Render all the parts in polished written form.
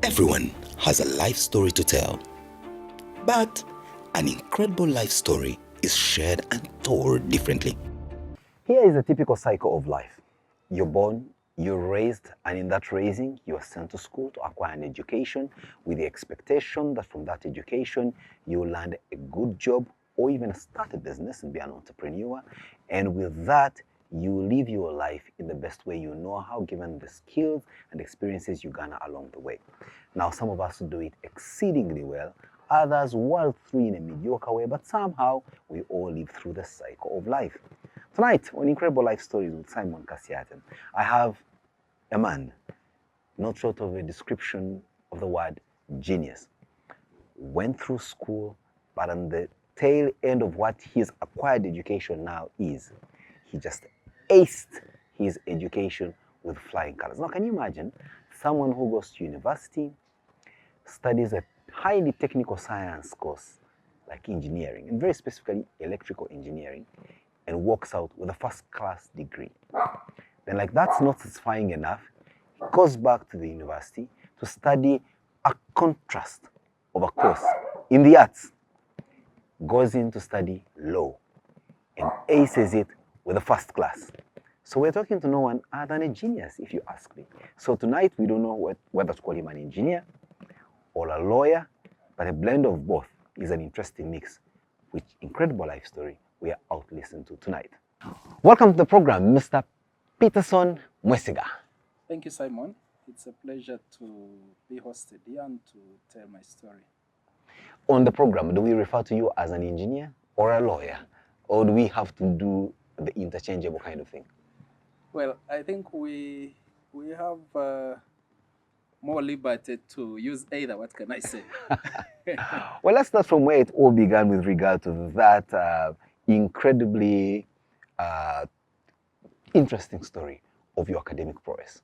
Everyone has a life story to tell, but an incredible life story is shared and told differently. Here is a typical cycle of life. You're born, you're raised, and in that raising, you are sent to school to acquire an education with the expectation that from that education, you'll land a good job or even start a business and be an entrepreneur. And with that, you live your life in the best way you know how, given the skills and experiences you garner along the way. Now, some of us do it exceedingly well, others well through in a mediocre way, but somehow we all live through the cycle of life. Tonight, on Incredible Life Stories with Simon Kasyate, I have a man, not short of a description of the word genius. Went through school, but on the tail end of what his acquired education now is, he just aced his education with flying colors. Now, can you imagine someone who goes to university, studies a highly technical science course like engineering, and very specifically electrical engineering, and walks out with a first-class degree? Then, like that's not satisfying enough, he goes back to the university to study a contrast of a course in the arts, goes in to study law, and aces it with a first class. So we're talking to no one other than a genius, if you ask me. So tonight, we don't know whether to call him an engineer or a lawyer, but a blend of both is an interesting mix, which incredible life story we are out to listen to tonight. Welcome to the program, Mr. Peterson Mwesiga. Thank you, Simon. It's a pleasure to be hosted here and to tell my story. On the program, do we refer to you as an engineer or a lawyer? Or do we have to do the interchangeable kind of thing? Well, I think we have more liberty to use either. What can I say? Well, let's start from where it all began with regard to that incredibly interesting story of your academic prowess.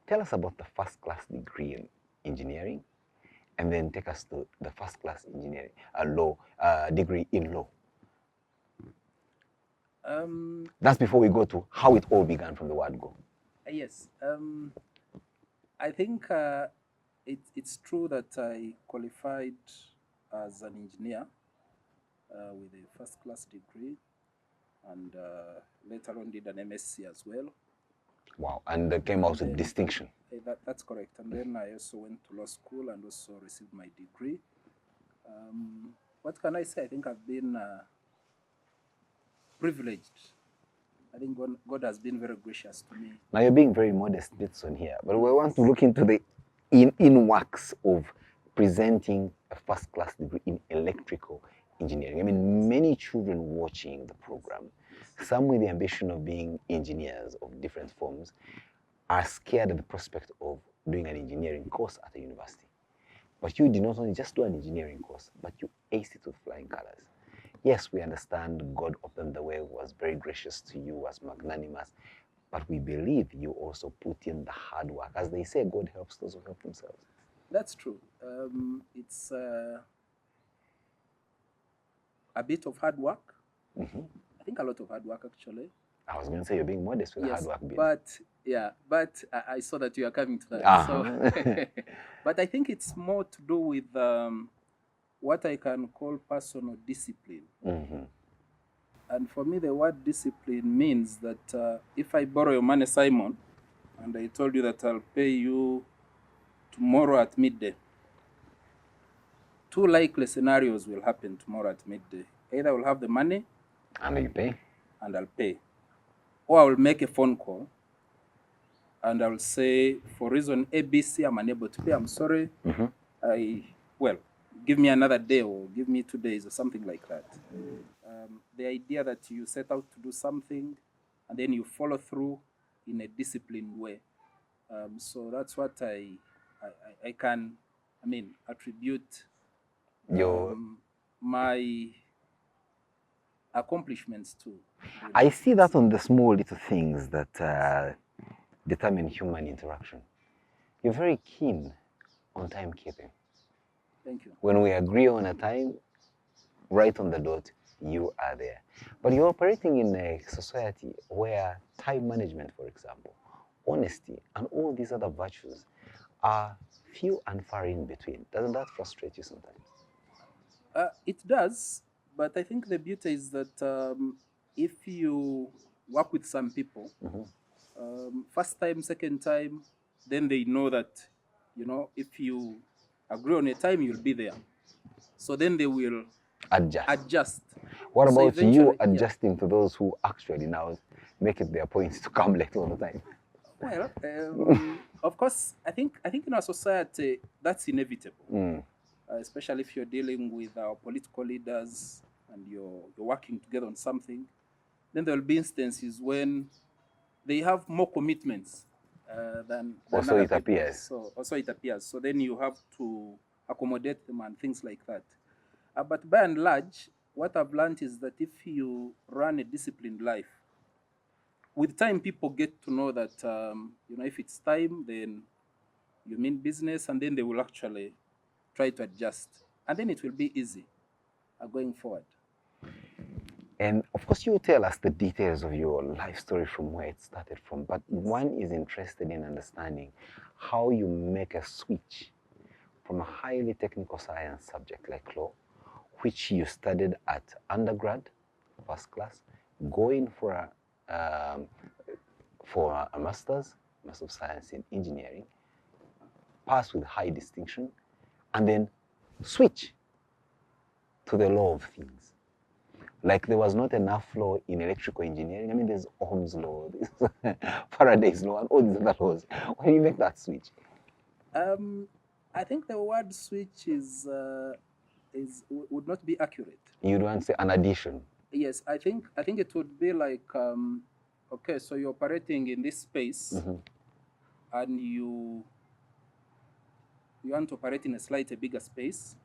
Tell us about the first-class degree in engineering, and then take us to the first-class engineering degree in law. That's before we go to how it all began from the word go. Yes. I think it's true that I qualified as an engineer with a first-class degree, and later on did an MSc as well. Wow, and that came out with distinction. That's correct. And then I also went to law school and also received my degree. What can I say? I think I've been privileged. I think God has been very gracious to me. Now you're being very modest bits on here, but we want to look into the in works of presenting a first-class degree in electrical engineering. I mean, many children watching the program, some with the ambition of being engineers of different forms, are scared at the prospect of doing an engineering course at a university. But you did not only just do an engineering course, but you aced it with flying colors. Yes, we understand God opened the way, was very gracious to you, was magnanimous, but we believe you also put in the hard work. As they say, God helps those who help themselves. That's true. It's a bit of hard work. Mm-hmm. I think a lot of hard work, actually. I was going to say you're being modest with the hard work bit. But I saw that you are coming to that. Uh-huh. So, but I think it's more to do with what I can call personal discipline. Mm-hmm. And for me, the word discipline means that if I borrow your money, Simon, and I told you that I'll pay you tomorrow at midday, two likely scenarios will happen tomorrow at midday. Either I will have the money, and you pay, and I'll pay, or I will make a phone call, and I will say, for reason ABC, I'm unable to pay. I'm sorry. Mm-hmm. Give me another day, or give me 2 days, or something like that. The idea that you set out to do something, and then you follow through in a disciplined way. So that's what I can, attribute my accomplishments to. I see that on the small little things that determine human interaction. You're very keen on timekeeping. Thank you. When we agree on a time, right on the dot, you are there. But you're operating in a society where time management, for example, honesty, and all these other virtues are few and far in between. Doesn't that frustrate you sometimes? It does, but I think the beauty is that if you work with some people, first time, second time, then they know that, if you agree on a time, you'll be there. So then they will adjust. What So about you eventually, adjusting to those who actually now make it their point to come late all the time? Well, of course, I think in our society that's inevitable, especially if you're dealing with our political leaders and you're working together on something. Then there will be instances when they have more commitments than Also other it people. appears. So also it appears. So then you have to accommodate them and things like that. But by and large, what I've learned is that if you run a disciplined life, with time, people get to know that, if it's time, then you mean business, and then they will actually try to adjust. And then it will be easy going forward. And of course, you tell us the details of your life story from where it started from, but one is interested in understanding how you make a switch from a highly technical science subject like law, which you studied at undergrad, first class, going for a master's of science in engineering, pass with high distinction, and then switch to the law of things. Like there was not enough law in electrical engineering. I mean, there's Ohm's law, there's Faraday's law, and all these other laws. Why do you make that switch? I think the word switch would not be accurate. You don't say an addition. Yes, I think it would be like, okay, so you're operating in this space, and you want to operate in a slightly bigger space.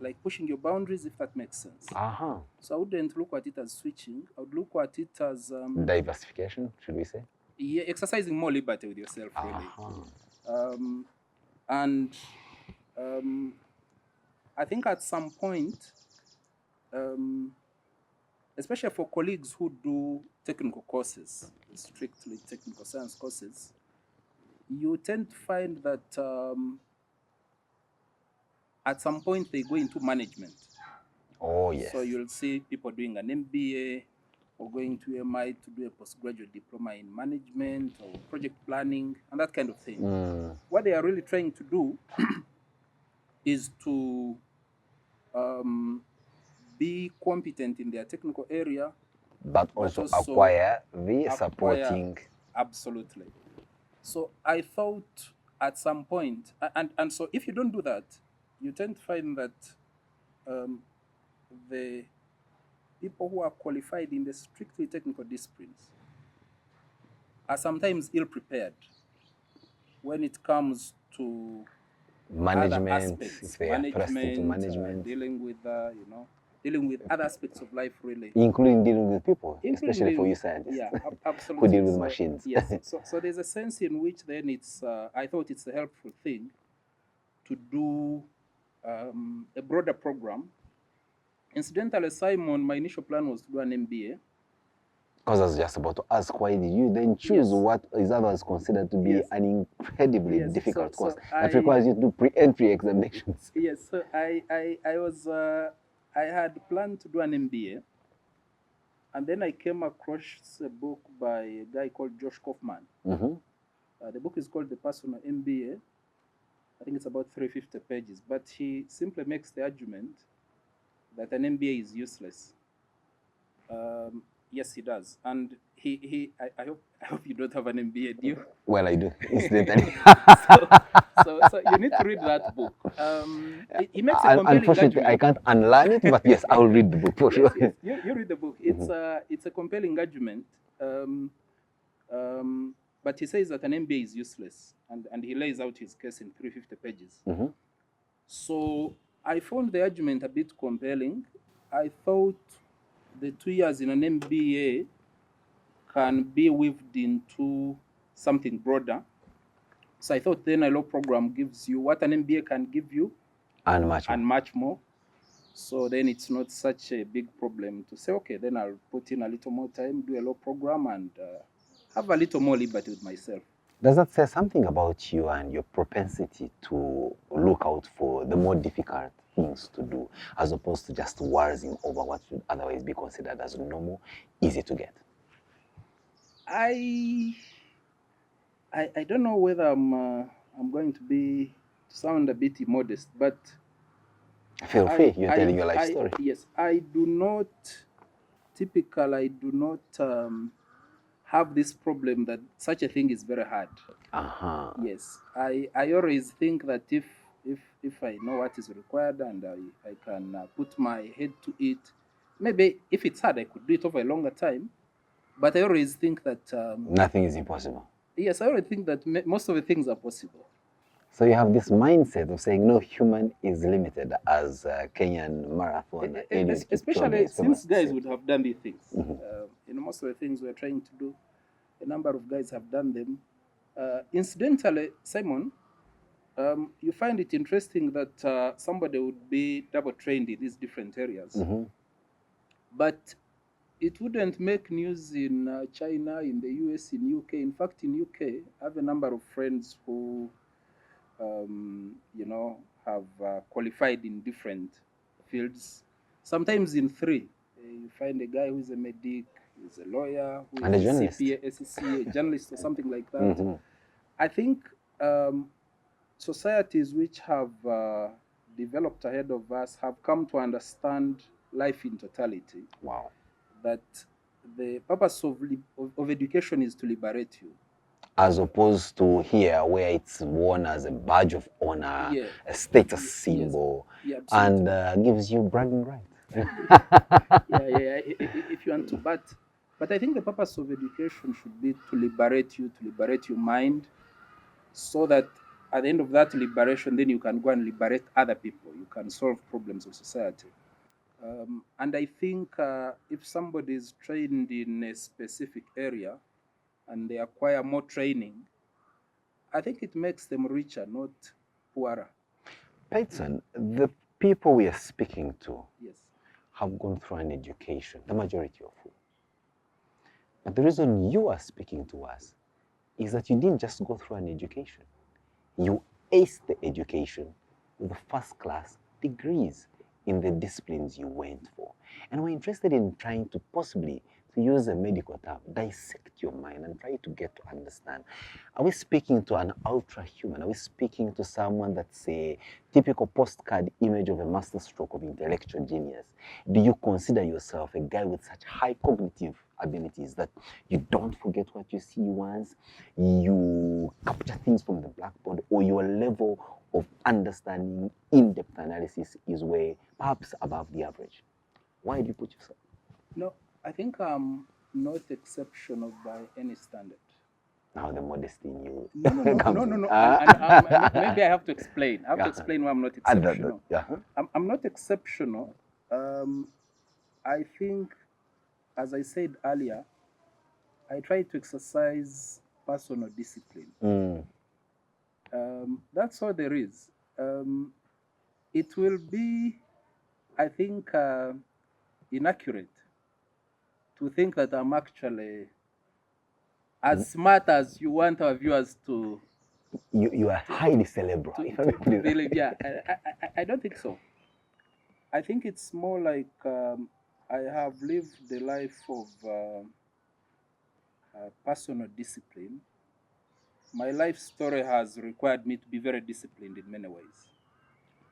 Like pushing your boundaries, if that makes sense. So I wouldn't look at it as switching. I would look at it as diversification, should we say? Yeah, exercising more liberty with yourself, really. I think at some point, especially for colleagues who do technical courses, strictly technical science courses, you tend to find that at some point they go into management. Oh, yes. So you'll see people doing an MBA or going to MI to do a postgraduate diploma in management or project planning and that kind of thing. What they are really trying to do is to be competent in their technical area, but also acquire the supporting. Absolutely. So I thought at some point, and so if you don't do that, you tend to find that the people who are qualified in the strictly technical disciplines are sometimes ill-prepared when it comes to management, other aspects, if they are thrust into management, dealing with other aspects of life, really, including dealing with people, especially for you scientists, absolutely, who deal with machines. Yes, so there's a sense in which then it's I thought it's a helpful thing to do a broader program. Incidentally, Simon, my initial plan was to do an MBA. Because I was just about to ask, why did you then choose what is otherwise considered to be an incredibly difficult course that requires you to do pre-entry examinations? Yes, so I had planned to do an MBA, and then I came across a book by a guy called Josh Kaufman. The book is called The Personal MBA. I think it's about 350 pages, but he simply makes the argument that an MBA is useless. Yes, he does, and I hope you don't have an MBA, do you? Well, I do, incidentally. so you need to read that book. He makes a compelling Unfortunately, I can't unlearn it, but yes, I will read the book for sure. Yes, you read the book. It's a compelling argument, but he says that an MBA is useless, and he lays out his case in 350 pages. So I found the argument a bit compelling. I thought the 2 years in an MBA can be weaved into something broader. So I thought then a law program gives you what an MBA can give you and much more. So then it's not such a big problem to say, okay, then I'll put in a little more time, do a law program, and have a little more liberty with myself. Does that say something about you and your propensity to look out for the more difficult things to do, as opposed to just worrying over what should otherwise be considered as normal, easy to get? I don't know whether I'm going to sound a bit immodest, but Feel free, you're telling your life story. Yes, I do not have this problem that such a thing is very hard. Yes, I always think that if I know what is required and I can put my head to it, maybe if it's hard, I could do it over a longer time. But I always think that nothing is impossible. Yes, I always think that most of the things are possible. So you have this mindset of saying no human is limited, as Kenyan marathon, especially since guys would have done these things. Most of the things we're trying to do, a number of guys have done them. Incidentally, Simon, you find it interesting that somebody would be double trained in these different areas, but it wouldn't make news in China, in the US, in UK. In fact, in UK, I have a number of friends who have qualified in different fields, sometimes in three. You find a guy who's a medic, who's a lawyer, who's and a journalist. CPA, SEC, a journalist or something like that. I think societies which have developed ahead of us have come to understand life in totality. Wow. That the purpose of education is to liberate you. As opposed to here, where it's worn as a badge of honor, a status symbol, and gives you bragging rights. If you want to, but I think the purpose of education should be to liberate you, to liberate your mind, so that at the end of that liberation, then you can go and liberate other people. You can solve problems of society. And I think if somebody is trained in a specific area and they acquire more training, I think it makes them richer, not poorer. Peterson, the people we are speaking to have gone through an education, the majority of whom. But the reason you are speaking to us is that you didn't just go through an education. You aced the education with first-class degrees in the disciplines you went for. And we're interested in trying to possibly, to use a medical term, dissect your mind and try to get to understand. Are we speaking to an ultra-human? Are we speaking to someone that's a typical postcard image of a masterstroke of intellectual genius? Do you consider yourself a guy with such high cognitive abilities that you don't forget what you see once, you capture things from the blackboard, or your level of understanding, in-depth analysis is way perhaps above the average? Why do you put yourself? No, I think I'm not exceptional by any standard. Now the modesty in you. No. Maybe I have to explain. I have to explain why I'm not exceptional. I'm not exceptional. I think, as I said earlier, I try to exercise personal discipline. That's all there is. It will be, I think, inaccurate to think that I'm actually as smart as you want our viewers to. You are highly cerebral. I don't think so. I think it's more like I have lived the life of personal discipline. My life story has required me to be very disciplined in many ways.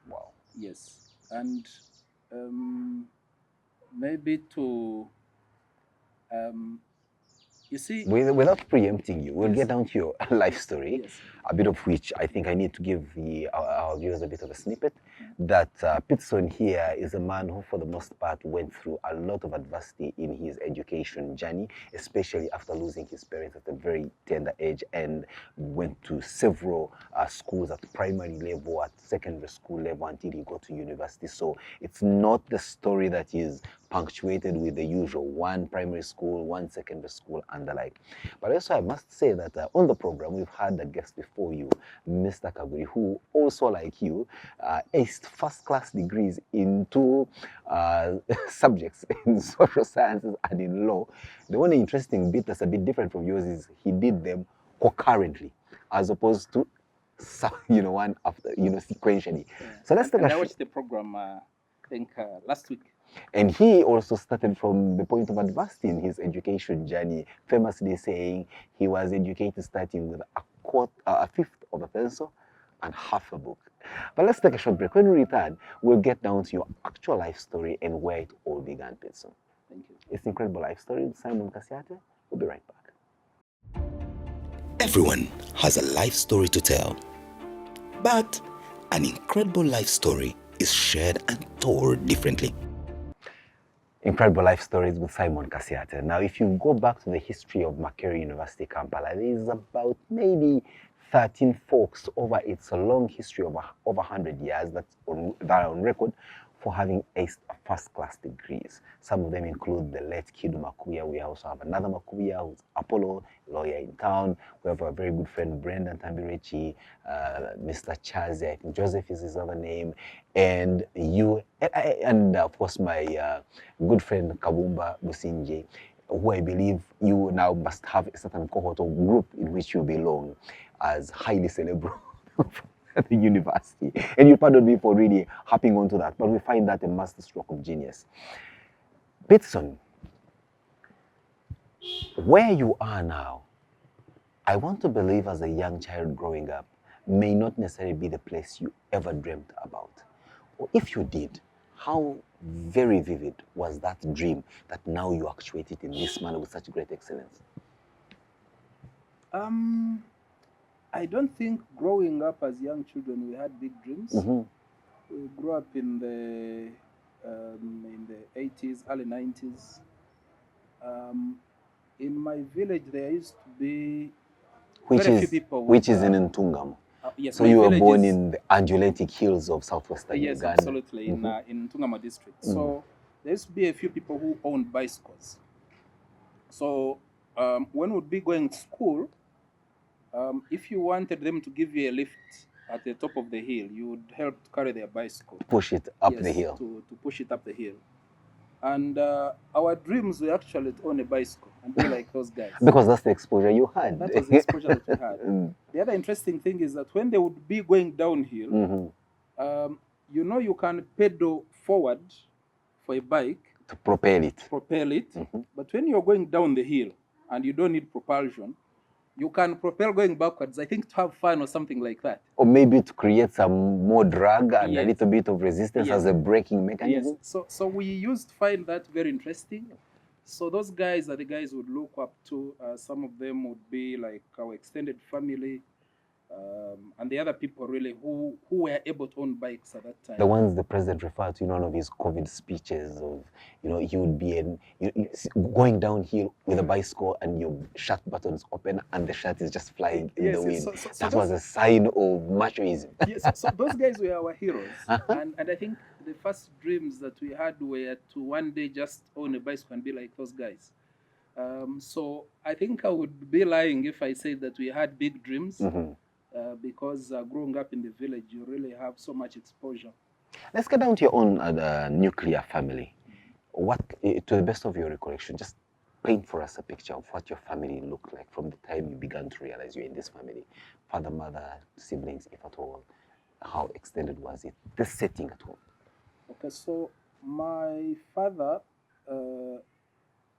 Wow. Yes. And maybe to, you see... Without preempting you, we'll get down to your life story, a bit of which I think I need to give our viewers a bit of a snippet, that Peterson here is a man who, for the most part, went through a lot of adversity in his education journey, especially after losing his parents at a very tender age, and went to several schools at primary level, at secondary school level, until he got to university. So it's not the story that is punctuated with the usual one primary school, one secondary school, and the like. But also I must say that on the program, we've had a guest before you, Mr. Kaguri, who also, like you, aced first-class degrees in two subjects, in social sciences and in law. The only interesting bit that's a bit different from yours is he did them concurrently. as opposed to, one after, sequentially. Yeah. So let's take and a I watched the program, I think, last week. And he also started from the point of adversity in his education journey, famously saying he was educated starting with a fifth of a pencil and half a book. But let's take a short break. When we return, we'll get down to your actual life story and where it all began, Peterson. Thank you. It's an incredible life story with Simon Kasyate. We'll be right back. Everyone has a life story to tell, but an incredible life story is shared and told differently. Incredible life stories with Simon Kasyate. Now, if you go back to the history of Makerere University, Kampala, there is about maybe 13 folks over its long history of over 100 years that are on record for having aced first-class degrees. Some of them include the late Kidu Makuya. We also have another Makuya who's Apollo, lawyer in town. We have a very good friend, Brendan Tambirechi, Mr. Chazi, I think Joseph is his other name, and you, and of course my good friend Kabumba Businje, who I believe you now must have a certain cohort or group in which you belong as highly cerebral at the university. And you pardon me for really hopping onto that, but we find that a masterstroke of genius. Peterson, where you are now, I want to believe as a young child growing up, may not necessarily be the place you ever dreamt about. Or if you did, how very vivid was that dream that now you actuate it in this manner with such great excellence? I don't think growing up as young children we had big dreams. Mm-hmm. We grew up in the 80s, early 90s. In my village, there used to be very few people. Which is in Ntungamo. Yes, so you were born in the undulating hills of southwestern Uganda. Yes, absolutely, in Ntungamo district. So there used to be a few people who owned bicycles. So when we'd be going to school, if you wanted them to give you a lift at the top of the hill, you would help to carry their bicycle. Push it up the hill. To push it up the hill. And our dreams were actually to own a bicycle and be like those guys. Because that's the exposure you had. That was the exposure that we had. The other interesting thing is that when they would be going downhill, you can pedal forward for a bike. To propel it. But when you're going down the hill and you don't need propulsion, you can propel going backwards, I think to have fun or something like that. Or maybe to create some more drag and a little bit of resistance as a braking mechanism. Yes. So we used to find that very interesting. So those guys are the guys we would look up to. Some of them would be like our extended family. And the other people really who were able to own bikes at that time. The ones the president referred to in one of his COVID speeches of, he would be going downhill with a bicycle and your shirt buttons open and the shirt is just flying in the wind. That was a sign of machoism. Yes, so those guys were our heroes. And I think the first dreams that we had were to one day just own a bicycle and be like those guys. So I think I would be lying if I said that we had big dreams. Because growing up in the village, you really have so much exposure. Let's get down to your own nuclear family. What, to the best of your recollection, just paint for us a picture of what your family looked like from the time you began to realize you're in this family. Father, mother, siblings, if at all. How extended was it? The setting at home. Okay, so my father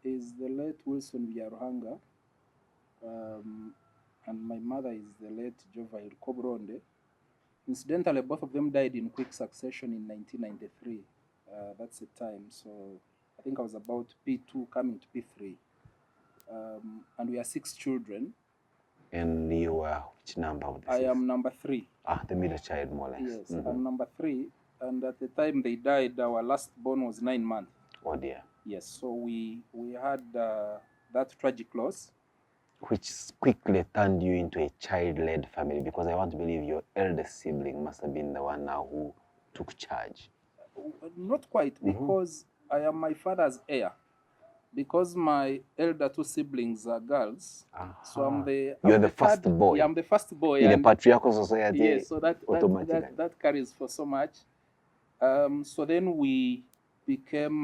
is the late Wilson Vyaruhanga. And my mother is the late Jovail Kobronde. Incidentally, both of them died in quick succession in 1993. That's the time. So I think I was about P2 coming to P3. And we are 6 children. And you are which number of the I 6? am number 3. The middle child, more or less. Yes, I'm number 3. And at the time they died, our last born was 9 months. Oh dear. Yes, so we had that tragic loss. Which quickly turned you into a child-led family, because I want to believe your eldest sibling must have been the one now who took charge. Not quite, because I am my father's heir. Because my elder 2 siblings are girls, so You're the first boy. Yeah, I'm the first boy in a patriarchal society. Yes, so that carries for so much. So then we became.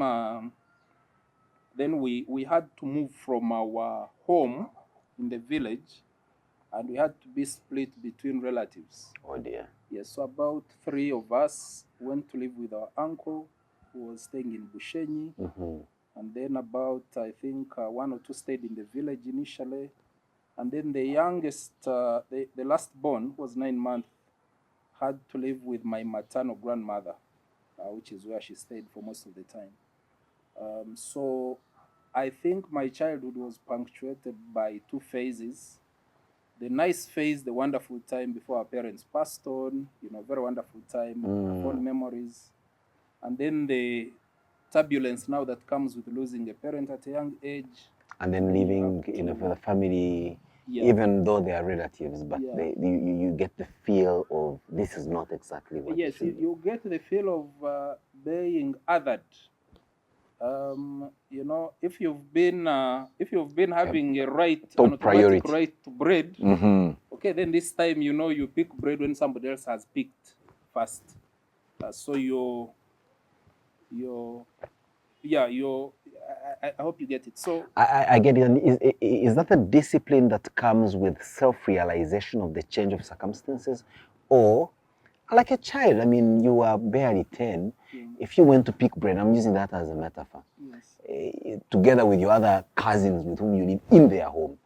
Then we had to move from our home in the village and we had to be split between relatives. Oh dear. Yes, so about 3 of us went to live with our uncle, who was staying in Bushenyi. And then about, I think, 1 or 2 stayed in the village initially. And then the youngest, the last born, who was 9 months, had to live with my maternal grandmother, which is where she stayed for most of the time. So I think my childhood was punctuated by 2 phases. The nice phase, the wonderful time before our parents passed on, very wonderful time, fond memories. And then the turbulence now that comes with losing a parent at a young age. And then living in a family, even though they are relatives, but you get the feel of this is not exactly what Yes, you get the feel of being othered. If you've been having an automatic right to bread, okay, then this time you pick bread when somebody else has picked first. So I hope you get it. So I get it. And is that a discipline that comes with self-realization of the change of circumstances, or like a child? I mean, you are barely 10. If you went to pick bread, I'm using that as a metaphor, together with your other cousins with whom you live in their home,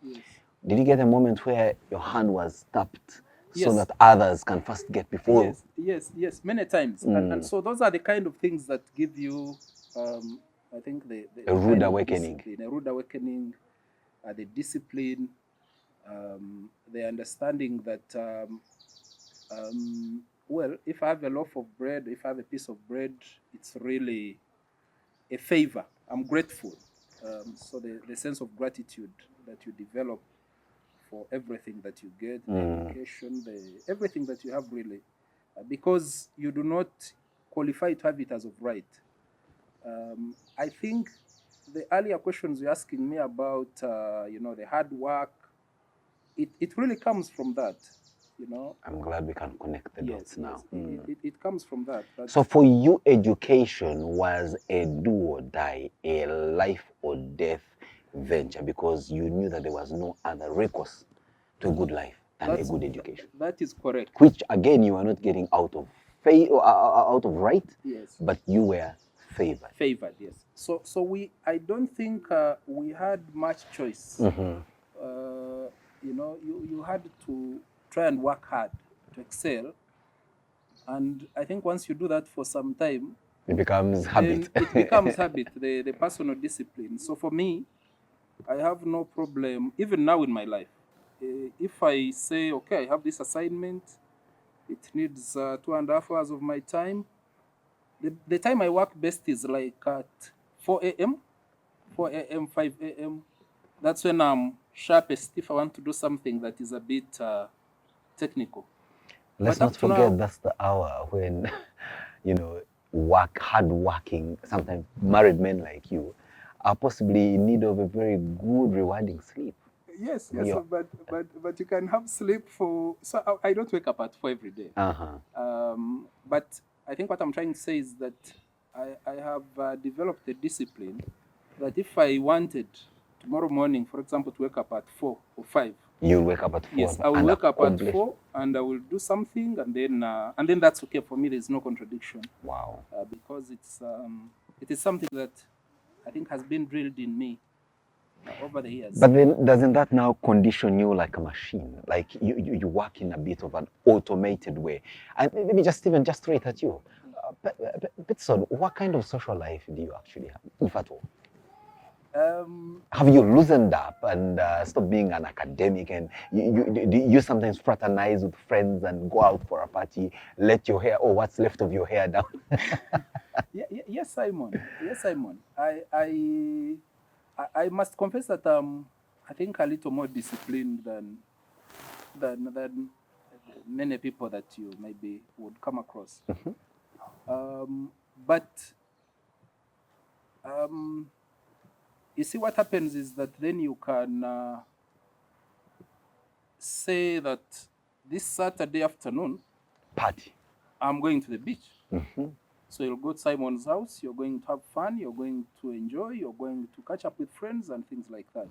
did you get a moment where your hand was tapped so that others can first get before? Yes, many times. And so those are the kind of things that give you, I think, a rude awakening. A rude awakening, the discipline, the understanding that, well, if I have a loaf of bread, if I have a piece of bread, it's really a favor. I'm grateful. So the sense of gratitude that you develop for everything that you get, the education, everything that you have really, because you do not qualify to have it as of right. I think the earlier questions you're asking me about, the hard work, it really comes from that. I'm glad we can connect the dots now. It comes from that. So for you, education was a do or die, a life or death venture, because you knew that there was no other recourse to a good life than a good education. That is correct. Which again, you are not getting out of out of right, but you were favored. Favored, yes. So I don't think we had much choice. You had to try and work hard to excel. And I think once you do that for some time, it becomes habit. It becomes habit, the personal discipline. So for me, I have no problem, even now in my life. If I say, okay, I have this assignment, it needs 2.5 hours of my time. The time I work best is like at 4 a.m., 5 a.m. That's when I'm sharpest if I want to do something that is a bit technical. Let's not forget that's the hour when, hard-working, sometimes married men like you, are possibly in need of a very good, rewarding sleep. Yes, but you can have sleep for. So I don't wake up at 4 every day. But I think what I'm trying to say is that I have developed a discipline that if I wanted tomorrow morning, for example, to wake up at 4 or 5. You'll wake up at 4. Yes, I will wake up at 4 and I will do something, and then that's okay for me. There's no contradiction. Wow. Because it is something that I think has been drilled in me over the years. But then doesn't that now condition you like a machine? Like you work in a bit of an automated way. And let me just throw it at you. Peterson, what kind of social life do you actually have, if at all? Have you loosened up and stopped being an academic, and you sometimes fraternize with friends and go out for a party, let your hair or what's left of your hair down? Yes, Simon. I must confess that I think a little more disciplined than many people that you maybe would come across. But you see, what happens is that then you can say that this Saturday afternoon, party, I'm going to the beach. So you'll go to Simon's house, you're going to have fun, you're going to enjoy, you're going to catch up with friends and things like that.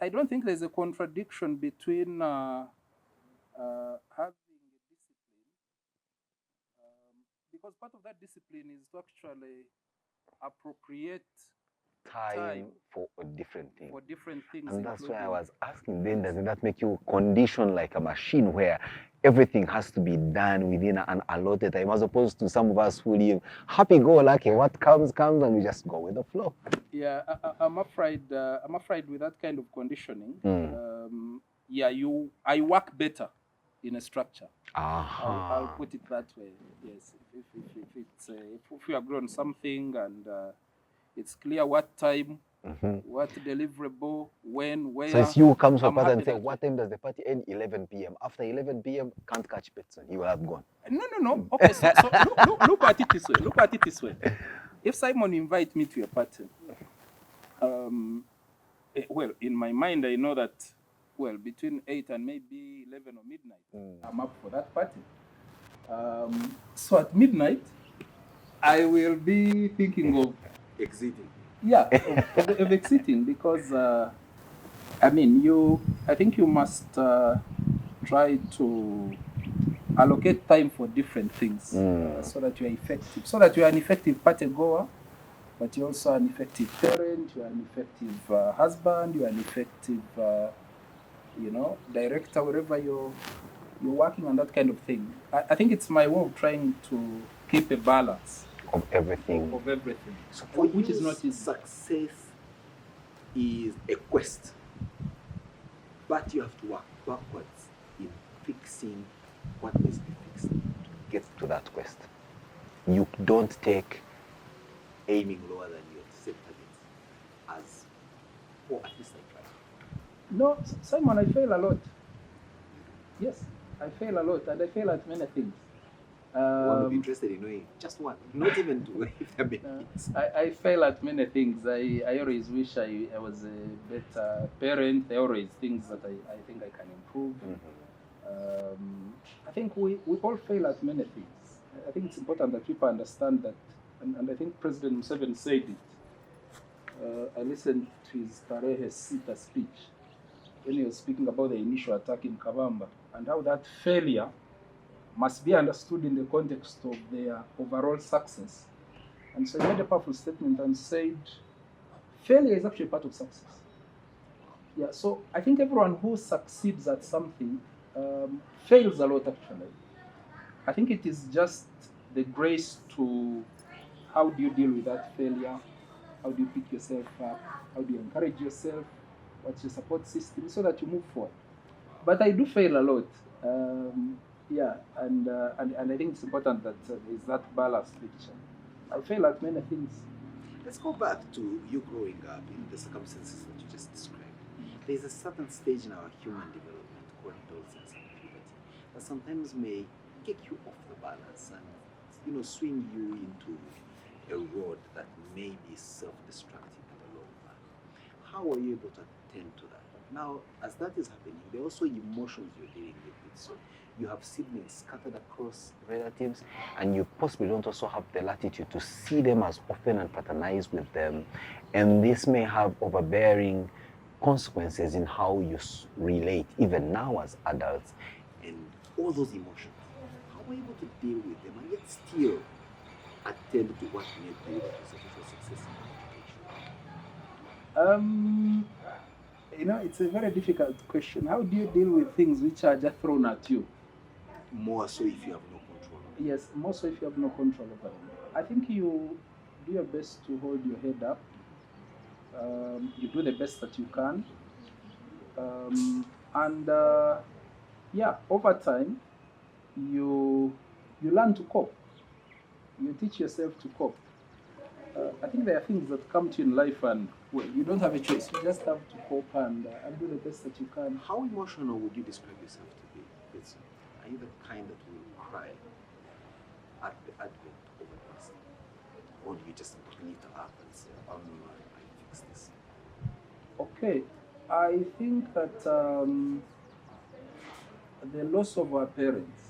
I don't think there's a contradiction between having a discipline, because part of that discipline is to actually appropriate Time for a different thing. for different things. And that's why I including- was asking then, doesn't that make you condition like a machine where everything has to be done within an allotted time, as opposed to some of us who live happy-go-lucky, what comes, and we just go with the flow? Yeah, I'm afraid with that kind of conditioning. I work better in a structure. I'll put it that way. Yes, if we agree on something and it's clear what time, what deliverable, when, where. So it's you comes to a I'm party and happy say, that- what time does the party end? 11 p.m. After 11 p.m., can't catch Peterson. You will have gone. No. Okay, so look at it this way. Look at it this way. If Simon invite me to a party, well, in my mind, I know that, well, between 8 and maybe 11 or midnight, I'm up for that party. So at midnight, I will be thinking of Exiting. yeah, of exiting, because I think you must try to allocate time for different things so that you are effective, so that you are an effective party goer, but you're also an effective parent, you are an effective husband, you are an effective director, wherever you're working on that kind of thing. I think it's my way of trying to keep a balance Of everything. of everything, So for which you, is not easy. success is a quest, but you have to work backwards in fixing what needs to be fixed to get to that quest. You don't take aiming lower than your set targets, as, or at least I try. No, Simon, I fail a lot. Yes, I fail a lot, and I fail at many things. One would be interested in knowing just one, not even two, if there may I fail at many things. I always wish I was a better parent. There are always things that I think I can improve. I think we all fail at many things. I think it's important that people understand that, and I think President Museveni said it. I listened to his Tarehe Sita speech when he was speaking about the initial attack in Kabamba and how that failure must be understood in the context of their overall success. And so he made a powerful statement and said, failure is actually part of success. Yeah, so I think everyone who succeeds at something fails a lot, actually. I think it is just the grace to how do you deal with that failure, how do you pick yourself up, how do you encourage yourself, what's your support system, so that you move forward. But I do fail a lot. And I think it's important that there's that balanced picture. I fail at many things. Let's go back to you growing up in the circumstances that you just described. There's a certain stage in our human development called adolescence and puberty that sometimes may kick you off the balance and swing you into a road that may be self-destructive in the long run. How are you able to attend to that? Now, as that is happening, there are also emotions you're dealing with. So you have siblings scattered across relatives, and you possibly don't also have the latitude to see them as often and fraternize with them. And this may have overbearing consequences in how you relate, even now as adults, and all those emotions. How are you able to deal with them and yet still attend to what you need to do to social success in education? It's a very difficult question. How do you deal with things which are just thrown at you? More so if you have no control. Yes, more so if you have no control over them. I think you do your best to hold your head up. You do the best that you can. Over time, you learn to cope. You teach yourself to cope. I think there are things that come to you in life and, well, you don't have a choice. You just have to cope and do the best that you can. How emotional would you describe yourself to be? Are you the kind that will cry at the advent of adversity? Or do you just simply it up and say, oh no, I fix this? Okay, I think that the loss of our parents.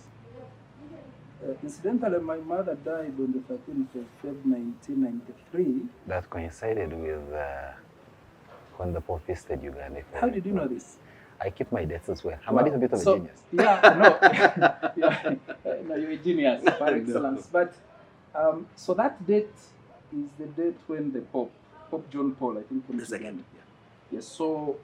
Incidentally, my mother died on the 13th of February 1993. That coincided with when the Pope visited Uganda. How did you know this? I keep my debts as well. I'm a little bit of a genius. Yeah, no. Yeah, no, you're a genius par excellence. But so that date is the date when the Pope John Paul, I think, came to Uganda. Yes. So,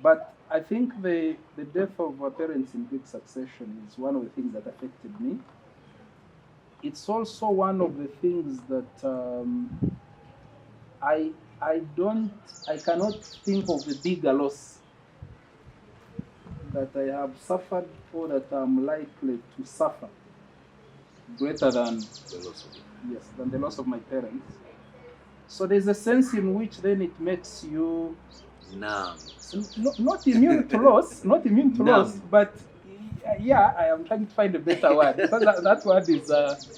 but I think the death of our parents in quick succession is one of the things that affected me. It's also one of the things that I cannot think of a bigger loss that I have suffered or that I'm likely to suffer greater than the loss of than the loss of my parents. So there's a sense in which then it makes you numb. Not immune to loss, loss, but yeah, I am trying to find a better word because that word is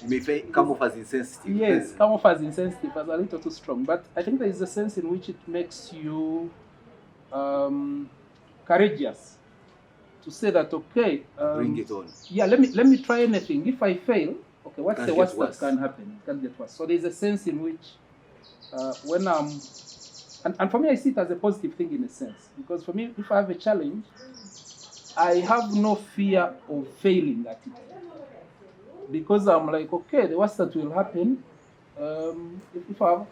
may come off as insensitive. Yes, come off as insensitive, as a little too strong. But I think there is a sense in which it makes you courageous to say that okay, bring it on. Yeah, let me try anything. If I fail, okay, what's the worst that can happen? It can get worse. So there's a sense in which when I'm and for me, I see it as a positive thing in a sense, because for me, if I have a challenge, I have no fear of failing at it, because I'm like, okay, the worst that will happen, if I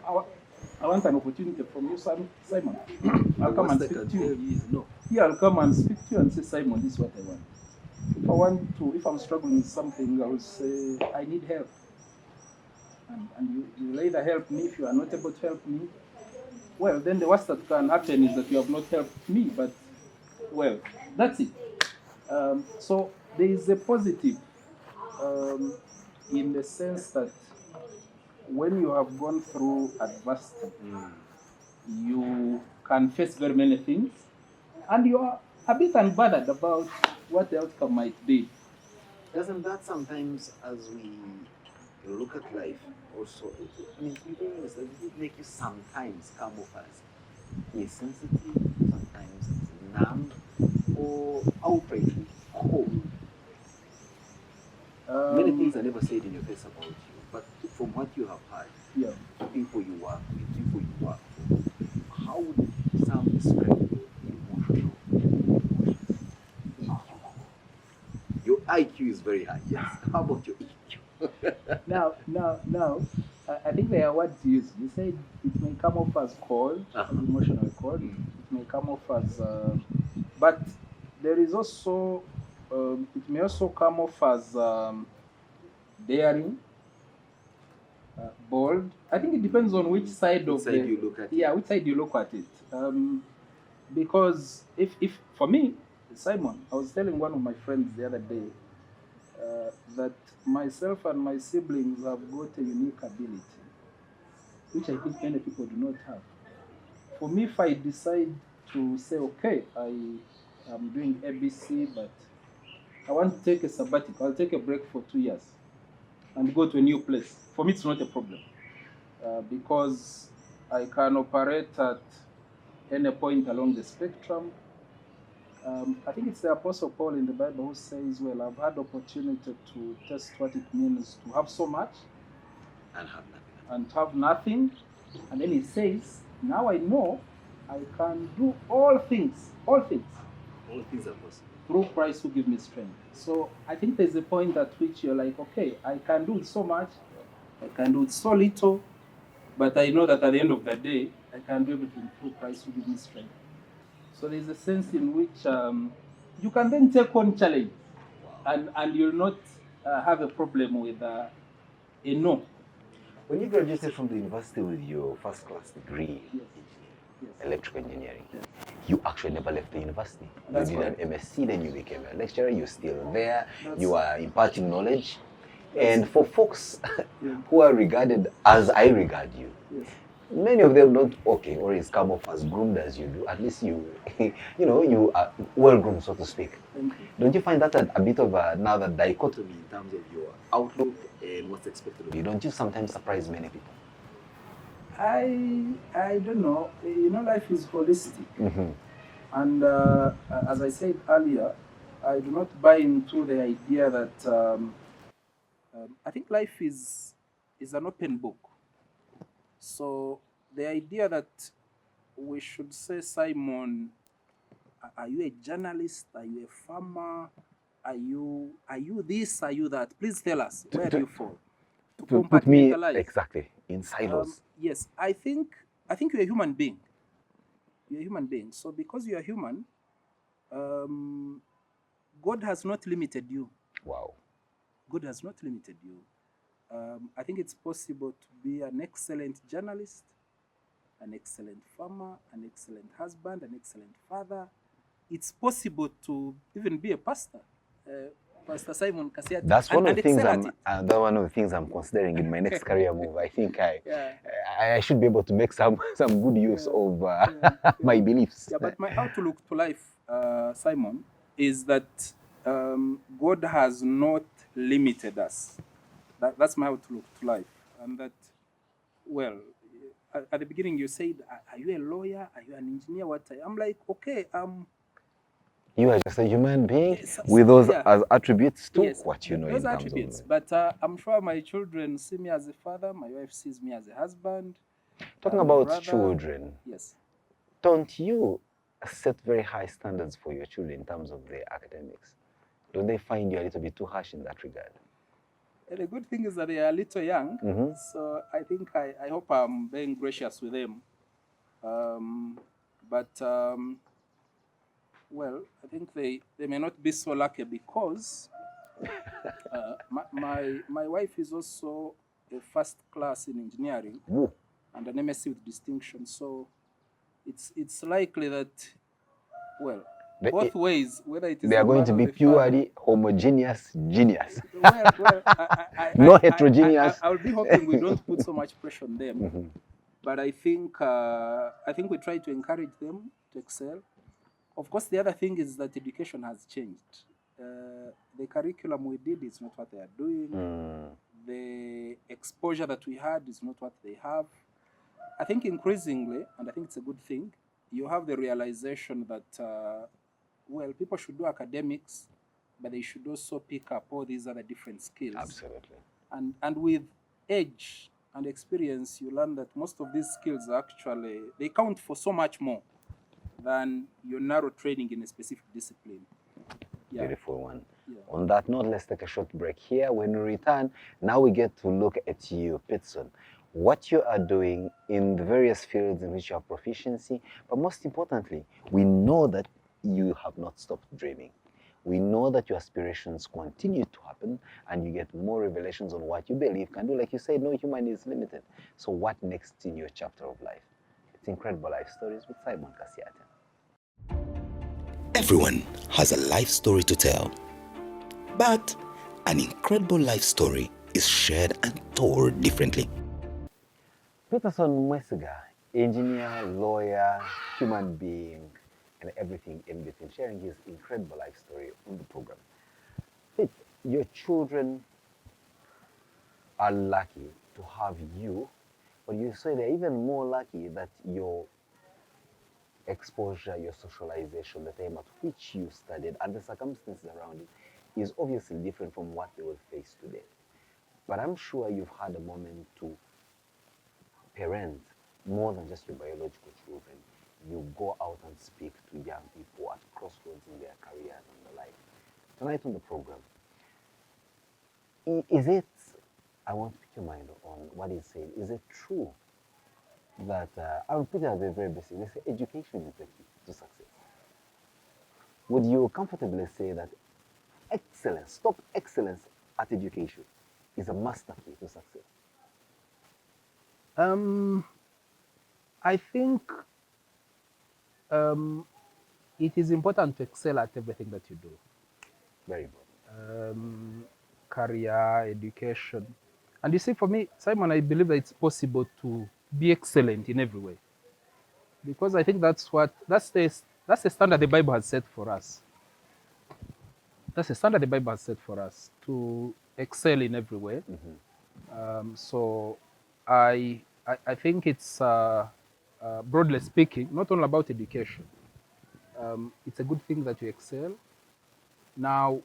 want an opportunity from you, Simon, I'll come and speak to you. No. Yeah, I'll come and speak to you and say, Simon, this is what I want. If I'm struggling with something, I will say, I need help. And you will either help me. If you are not able to help me, well, then the worst that can happen is that you have not helped me, but, well, that's it. So there is a positive in the sense that when you have gone through adversity, you can face very many things, and you are a bit unbothered about what the outcome might be. Doesn't that sometimes, as we look at life, also, I mean, does it make you sometimes come off as insensitive, sometimes numb, or outrightly cold? Many things are never said in your face about you, but from what you have heard, people you work with, people you work for, how would some describe your emotions? EQ. Your IQ is very high, yes. How about your EQ? Now, I think there are words used. You said it may come off as cold, emotional cold. It may come off as, but there is also, it may also come off as daring, bold. I think it depends on which side you look at it. Yeah, which side you look at it. Because if for me, Simon, I was telling one of my friends the other day that myself and my siblings have got a unique ability, which I think many people do not have. For me, if I decide to say, okay, I am doing ABC, but I want to take a sabbatical, I'll take a break for 2 years and go to a new place. For me, it's not a problem because I can operate at any point along the spectrum. I think it's the Apostle Paul in the Bible who says, well, I've had opportunity to test what it means to have so much and have nothing. And then he says, now I know I can do all things. All things are possible through Christ who gives me strength. So I think there's a point at which you're like, okay, I can do so much, I can do so little, but I know that at the end of the day, I can do everything through Christ who gives me strength. So there's a sense in which you can then take on challenge, and you'll not have a problem with a no. When you graduated from the university with your first class degree in electrical engineering, you actually never left the university. That's you did an MSc, then you became a lecturer, you're still there, you are imparting knowledge. And for folks who are regarded as I regard you, many of them don't always come off as groomed as you do. At least you you are well groomed, so to speak. Don't you find that a bit of another dichotomy in terms of your outlook and what's expected of you? Don't you sometimes surprise many people? I don't know. Life is holistic. And as I said earlier, I do not buy into the idea that I think life is an open book. So the idea that we should say, Simon, are you a journalist? Are you a farmer? Are you this? Are you that? Please tell us, where do you fall? To put me Compartmentalize. exactly in silos. Yes, I think you're a human being. You're a human being. So because you're human, God has not limited you. Wow. God has not limited you. I think it's possible to be an excellent journalist, an excellent farmer, an excellent husband, an excellent father. It's possible to even be a pastor. Pastor Simon Kasyate. That's one of the things excel at it. one of the things I'm considering in my next career move. I think Yeah. I should be able to make some good use of my beliefs. Yeah, but my outlook to life, Simon, is that God has not limited us. That's my outlook to life, and that, well, at the beginning you said, "Are you a lawyer? Are you an engineer? What?" I'm like, okay, You are just a human being yes, with those yeah. as attributes to Yes, what you know those in terms attributes. of. But I'm sure my children see me as a father. My wife sees me as a husband. Talking a about brother. children, Yes. don't you set very high standards for your children in terms of their academics? Don't they find you a little bit too harsh in that regard? And the good thing is that they are a little young, so I think I hope I'm being gracious with them. Well, I think they may not be so lucky because my wife is also a first class in engineering. Ooh. And an MSc with distinction. So it's likely that, well, both ways, whether it is they are going to be purely homogeneous genius. Well, no heterogeneous. I'll be hoping we don't put so much pressure on them. But I think we try to encourage them to excel. Of course, the other thing is that education has changed. The curriculum we did is not what they are doing. The exposure that we had is not what they have. I think increasingly, and I think it's a good thing, you have the realization that, well, people should do academics, but they should also pick up all these other different skills. Absolutely. And with age and experience, you learn that most of these skills actually, they count for so much more than your narrow training in a specific discipline. Yeah. Beautiful one. Yeah. On that note, let's take a short break here. When we return, now we get to look at you, Peterson, what you are doing in the various fields in which you have proficiency, but most importantly, we know that you have not stopped dreaming. We know that your aspirations continue to happen and you get more revelations on what you believe can do. Like you said, no human is limited. So what next in your chapter of life? It's Incredible Life Stories with Simon Kasyate. Everyone has a life story to tell, but an incredible life story is shared and told differently. Peterson Mwesiga, engineer, lawyer, human being, and everything in between, sharing his incredible life story on the program. Pete, your children are lucky to have you, but you say they're even more lucky that your exposure, your socialization, the time at which you studied, and the circumstances around it is obviously different from what they will face today. But I'm sure you've had a moment to parent more than just your biological children. You go out and speak to young people at crossroads in their careers and the like. Tonight on the program, is it, I want to pick your mind on what he's saying, is it true that, I'll put it at the very basic, they say education is the key to success? Would you comfortably say that excellence, top excellence at education is a master key to success? I think it is important to excel at everything that you do. Very important. Career, education. And you see, for me, Simon, I believe that it's possible to be excellent in every way. Because I think that's the standard the Bible has set for us. That's the standard the Bible has set for us, to excel in every way. So I think it's, broadly speaking, not only about education. It's a good thing that you excel. Now,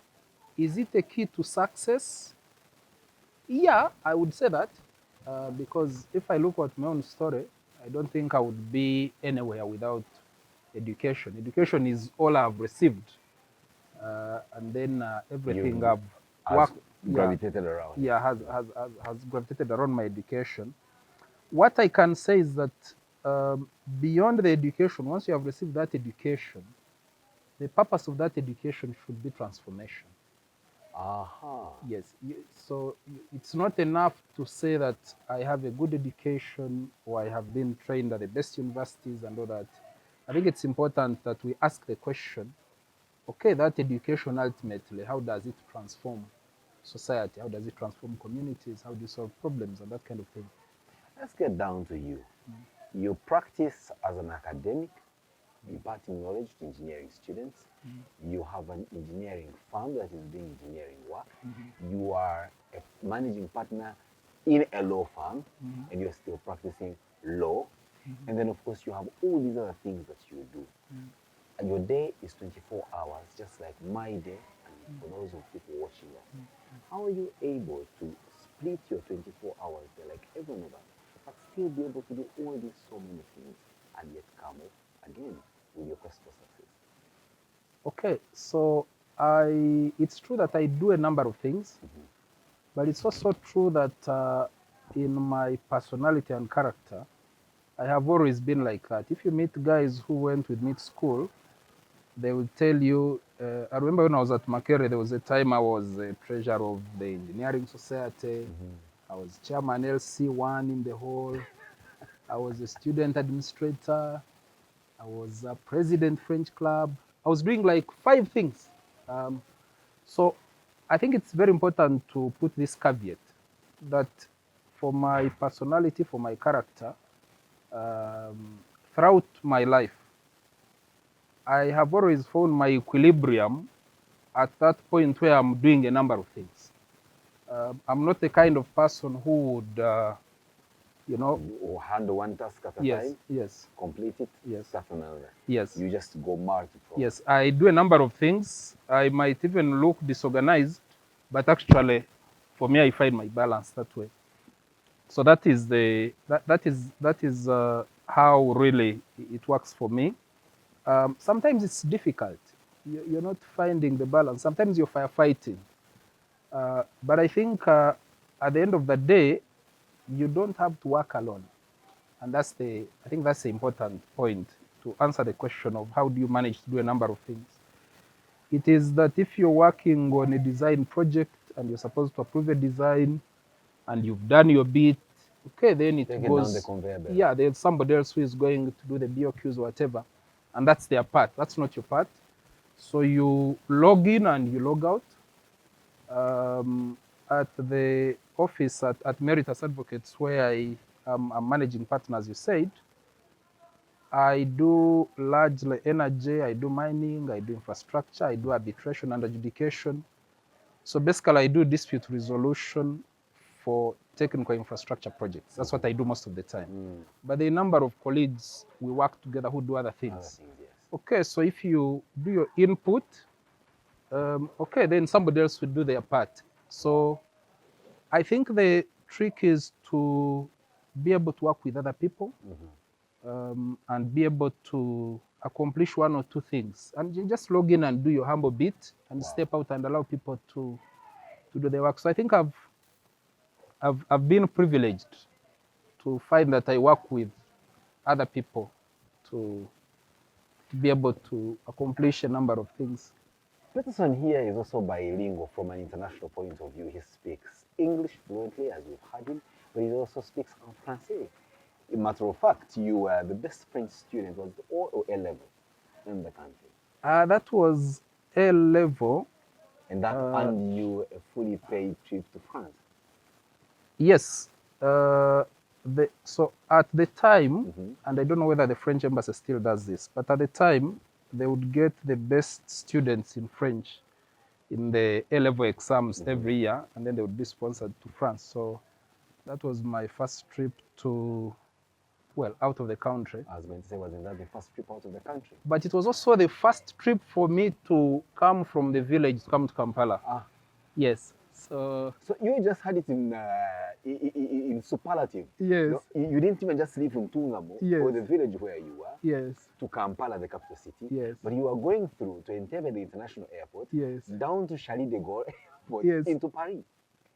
is it a key to success? Yeah, I would say that. Because if I look at my own story, I don't think I would be anywhere without education. Education is all I've received. And then everything You I've has worked, gravitated around. yeah, has gravitated around my education. What I can say is that beyond the education, once you have received that education, the purpose of that education should be transformation. Aha. Yes. So it's not enough to say that I have a good education or I have been trained at the best universities and all that. I think it's important that we ask the question, okay, that education ultimately, how does it transform society? How does it transform communities? How do you solve problems and that kind of thing? Let's get down to you. You practice as an academic, imparting knowledge to engineering students. You have an engineering firm that is doing engineering work. You are a managing partner in a law firm, and you're still practicing law. And then, of course, you have all these other things that you do. And your day is 24 hours, just like my day, and for those of people watching us. How are you able to split your 24 hours there, like everyone of us, but still be able to do all these so many things and yet come up again with your quest for success? Okay, so it's true that I do a number of things, but it's also true that in my personality and character, I have always been like that. If you meet guys who went with me to school, they will tell you, I remember when I was at Makere, there was a time I was a treasurer of the Engineering Society. I was chairman LC1 in the whole. I was a student administrator. I was a president French club. I was doing like 5 things. So I think it's very important to put this caveat that for my personality, for my character, throughout my life, I have always found my equilibrium at that point where I'm doing a number of things. I'm not the kind of person who would, Or handle one task at a yes, time, yes, complete it, yes, start another. yes. You just go multiple. Yes, I do a number of things. I might even look disorganized, but actually, for me, I find my balance that way. So that is how really it works for me. Sometimes it's difficult. You're not finding the balance. Sometimes you're firefighting. But I think at the end of the day, you don't have to work alone. And I think that's the important point to answer the question of how do you manage to do a number of things. It is that if you're working on a design project and you're supposed to approve a design and you've done your bit, okay, then it Take goes. It down the conveyor belt. Yeah, there's somebody else who is going to do the BOQs or whatever. And that's their part. That's not your part. So you log in and you log out. At the office at Meritus Advocates, where I am managing partner, as you said, I do largely energy, I do mining, I do infrastructure, I do arbitration and adjudication. So basically, I do dispute resolution for technical infrastructure projects. That's what I do most of the time. But the number of colleagues we work together who do other things. Yes. Okay, so if you do your input, okay, then somebody else will do their part. So I think the trick is to be able to work with other people and be able to accomplish 1 or 2 things. And you just log in and do your humble bit and step out and allow people to do the work. So I think I've been privileged to find that I work with other people to be able to accomplish a number of things. Peterson here is also bilingual from an international point of view. He speaks English fluently, as you've heard him, but he also speaks en français. A matter of fact, you were the best French student. Was it O or A level in the country? That was A level. And that earned you a fully paid trip to France. Yes. So at the time, and I don't know whether the French embassy still does this, but at the time, they would get the best students in French in the A-level exams every year, and then they would be sponsored to France. So that was my first trip to, well, out of the country. I was going to say, wasn't that the first trip out of the country? But it was also the first trip for me to come from the village to come to Kampala. Ah. Yes. So So you just had it in superlative. yes, You didn't even just leave from Tungamo or Yes. the village where you were yes, to Kampala, the capital city. Yes. But you are going through to Entebbe, the international airport, Yes. down to Charles de Gaulle airport, Yes. into Paris.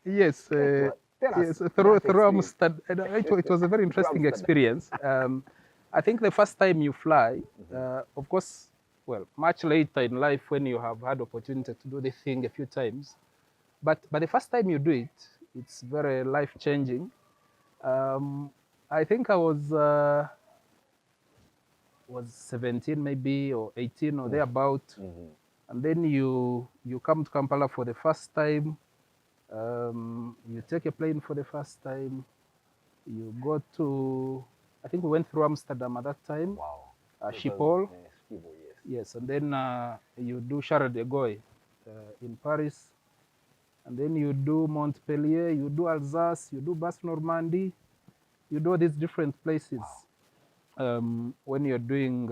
yes, Tell us yes. that Through experience. Amsterdam, it was a very interesting Amsterdam. experience. I think the first time you fly, of course, well, much later in life when you have had opportunity to do the thing a few times, but the first time you do it, it's very life changing. I think I was 17 maybe or 18 or thereabout, and then you come to Kampala for the first time. You take a plane for the first time. You go to, I think we went through Amsterdam at that time. Wow. Schiphol. Schiphol, yes. Yes, and then you do Charles de Gaulle in Paris, and then you do Montpellier, you do Alsace, you do Basse Normandie, you do these different places. When you're doing,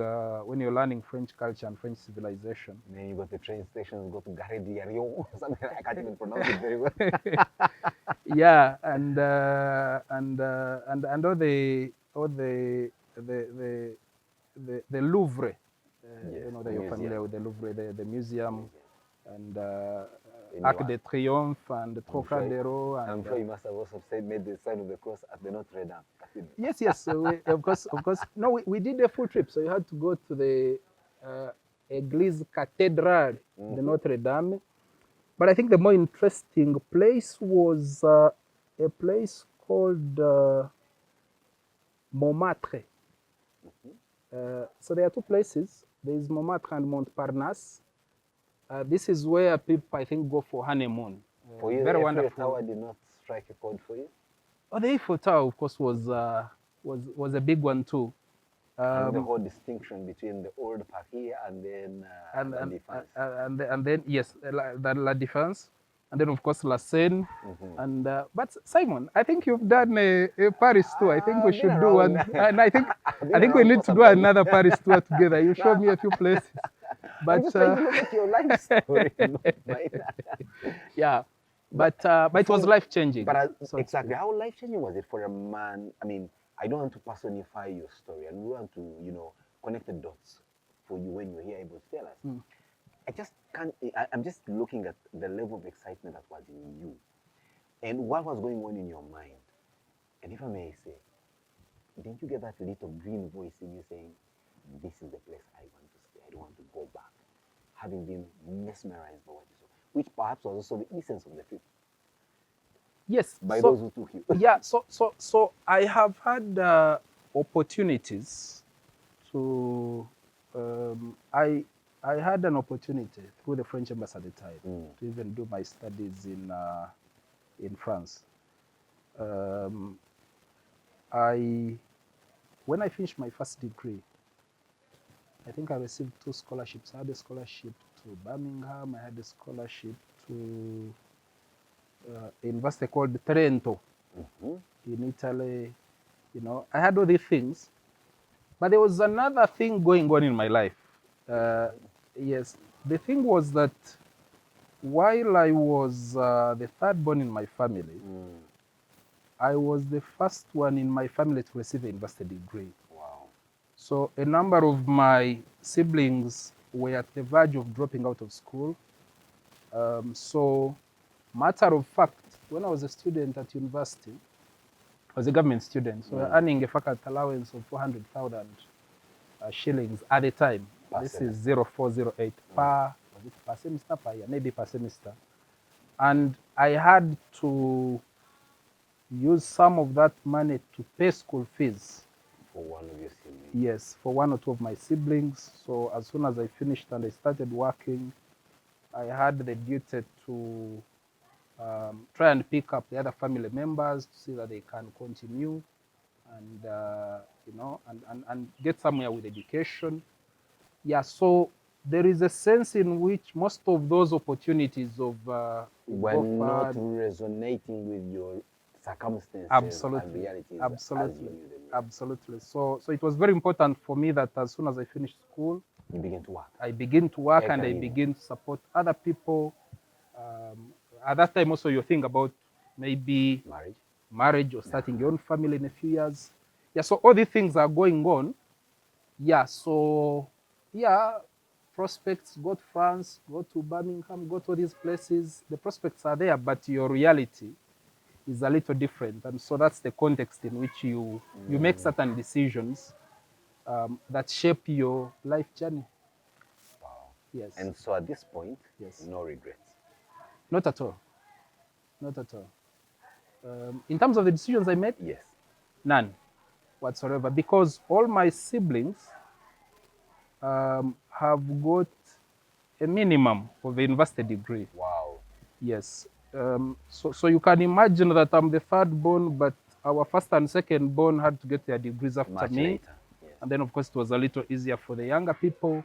when you're learning French culture and French civilization. Then you go to train stations, go to Gare d'Arion or something. I can't even pronounce it very well. Yeah, and all the Louvre. Yes, You know the that you're museum. familiar with the Louvre, the museum, and In Arc your- de Triomphe and the Trocadero. I'm And, sure you must have also made the sign of the cross at the Notre Dame. yes, yes. So of course. No, we did a full trip. So you had to go to the Église Cathédrale de Notre Dame. But I think the more interesting place was a place called Montmartre. So there are two places. There is Montmartre and Montparnasse. This is where people, I think, go for honeymoon. For you, Very the Eiffel wonderful. Tower did not strike a chord for you? Oh, the Eiffel Tower, of course, was a big one too. And the whole distinction between the old Paris and then La Défense. And then yes, La Défense, and then of course La Seine, and but Simon, I think you've done Paris too. I think we I've should been do one, around. and I think we around need to do Portugal. another Paris tour together. You showed me a few places, I'm but just trying to look at your life story. Not mine. yeah, but it was life changing. But exactly, how life changing was it for a man? I mean, I don't want to personify your story, and we want to, connect the dots for you when you're here able to tell us. I just can't. I'm just looking at the level of excitement that was in you, and what was going on in your mind. And if I may say, didn't you get that little green voice in you saying, "This is the place I want to stay. I don't want to go back," having been mesmerized by what you saw, which perhaps was also the essence of the trip. Yes, By those who took you. Yeah, so I have had opportunities to. I had an opportunity through the French embassy at the time to even do my studies in France. When I finished my first degree, I think I received 2 scholarships. I had a scholarship to Birmingham. I had a scholarship to a university called Trento in Italy. I had all these things, but there was another thing going on in my life. Yes, the thing was that while I was the third born in my family, I was the first one in my family to receive a university degree. Wow. So a number of my siblings were at the verge of dropping out of school. So matter of fact, when I was a student at university, I was a government student, so earning a faculty allowance of 400,000 shillings at the time. This is 0408 per semester, per year, maybe per semester. And I had to use some of that money to pay school fees. For one of your siblings? Yes, for 1 or 2 of my siblings. So as soon as I finished and I started working, I had the duty to try and pick up the other family members to see that they can continue and, and get somewhere with education. Yeah, so there is a sense in which most of those opportunities of were not resonating with your circumstances and realities as you knew them. Absolutely. So it was very important for me that as soon as I finished school, you begin to work. I begin to work and I Career. begin to support other people. at that time also you think about maybe Marriage. or starting your own family in a few years. Yeah, so all these things are going on. Yeah, so yeah, prospects, go to France, go to Birmingham, go to all these places. The prospects are there, but your reality is a little different. And so that's the context in which you make certain decisions that shape your life journey. Wow. Yes. And so at this point, Yes. no regrets. Not at all. Not at all. In terms of the decisions I made, Yes. none whatsoever, because all my siblings have got a minimum of a university degree. Wow. Yes. So you can imagine that I'm the third born, but our first and second born had to get their degrees after Much me. later. Yes. And then, of course, it was a little easier for the younger people.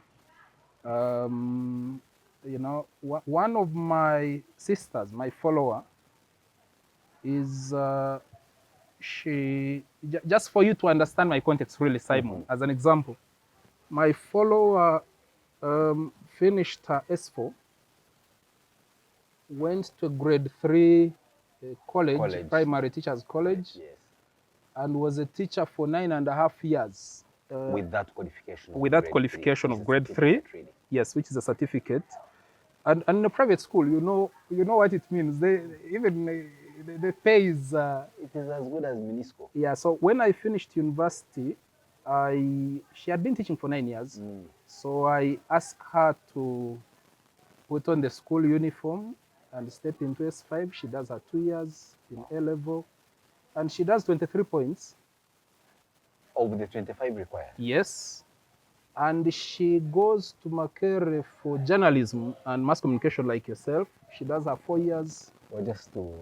You know, one of my sisters, my follower, is just for you to understand my context, really, Simon, as an example, my follower finished her S4, went to grade 3 college, primary teachers college, Yes. and was a teacher for 9.5 years. With that qualification. With that qualification of grade 3, really. yes, which is a certificate. And in a private school, you know what it means. The pay is. It is as good as Minisco. Yeah. So when I finished university, she had been teaching for 9 years. So I asked her to put on the school uniform and step into S5. She does her 2 years in A level, and she does 23 points. Of the 25 required. Yes. And she goes to Makerere for journalism and mass communication like yourself. She does her 4 years. Well, just to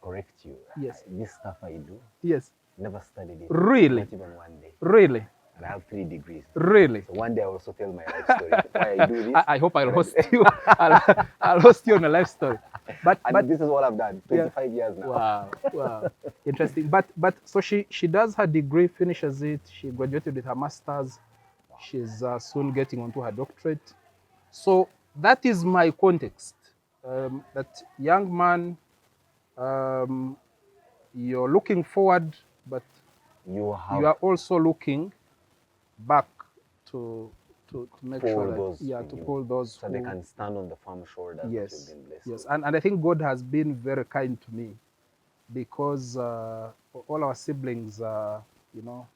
correct you, Yes. This stuff I do, Yes. never studied it. Really? Not even one day. Really? And I have 3 degrees. Really? So one day I will also tell my life story. Why I do this. I hope I'll host you. I'll host you on a life story. But this is what I've done. 25 years now. Wow, wow, interesting. But so she does her degree, finishes it. She graduated with her master's. She's soon getting onto her doctorate. So that is my context. That young man, you're looking forward, but you are also looking back to make sure that to pull those so they can stand on the firm shoulders. Yes, that you've been blessed yes, with. and I think God has been very kind to me, because all our siblings are, you know,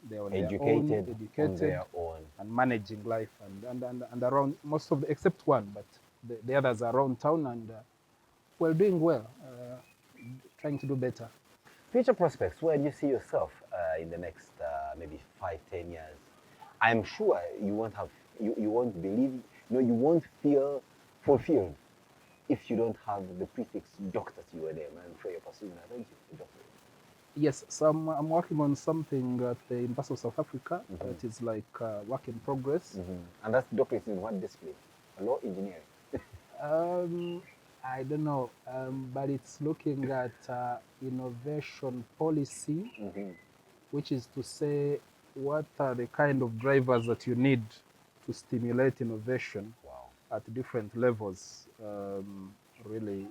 they're on educated their own, on their own, and managing life and around, most of the, except one, but the others are around town, and we're doing well, trying to do better. Future prospects, where do you see yourself in the next maybe 5-10 years? I'm sure you won't believe, you won't feel fulfilled if you don't have the prefix doctor to your name. I'm sure you're pursuing that, aren't you? Doctor. Yes, so I'm working on something at the University of South Africa. That is like work in progress. And that's doctorate in what discipline? Law, engineering? I don't know, but it's looking at innovation policy, which is to say, what are the kind of drivers that you need to stimulate innovation at different levels, really,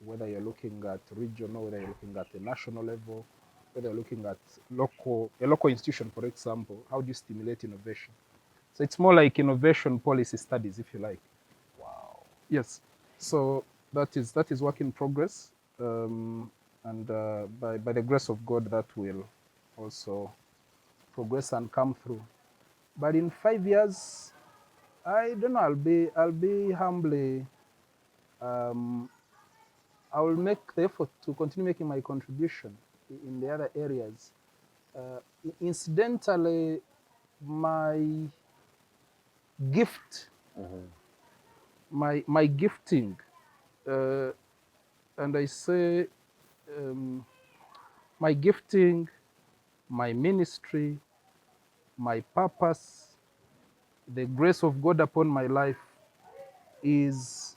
whether you're looking at regional, whether you're looking at the national level, whether you're looking at a local institution, for example. How do you stimulate innovation? So it's more like innovation policy studies, if you like. Wow. Yes. So that is work in progress, and by the grace of God, that will also progress and come through. But in 5 years, I don't know. I'll be humbly. I will make the effort to continue making my contribution in the other areas. Incidentally, my gift, my gifting, and I say my gifting, my ministry, my purpose, the grace of God upon my life is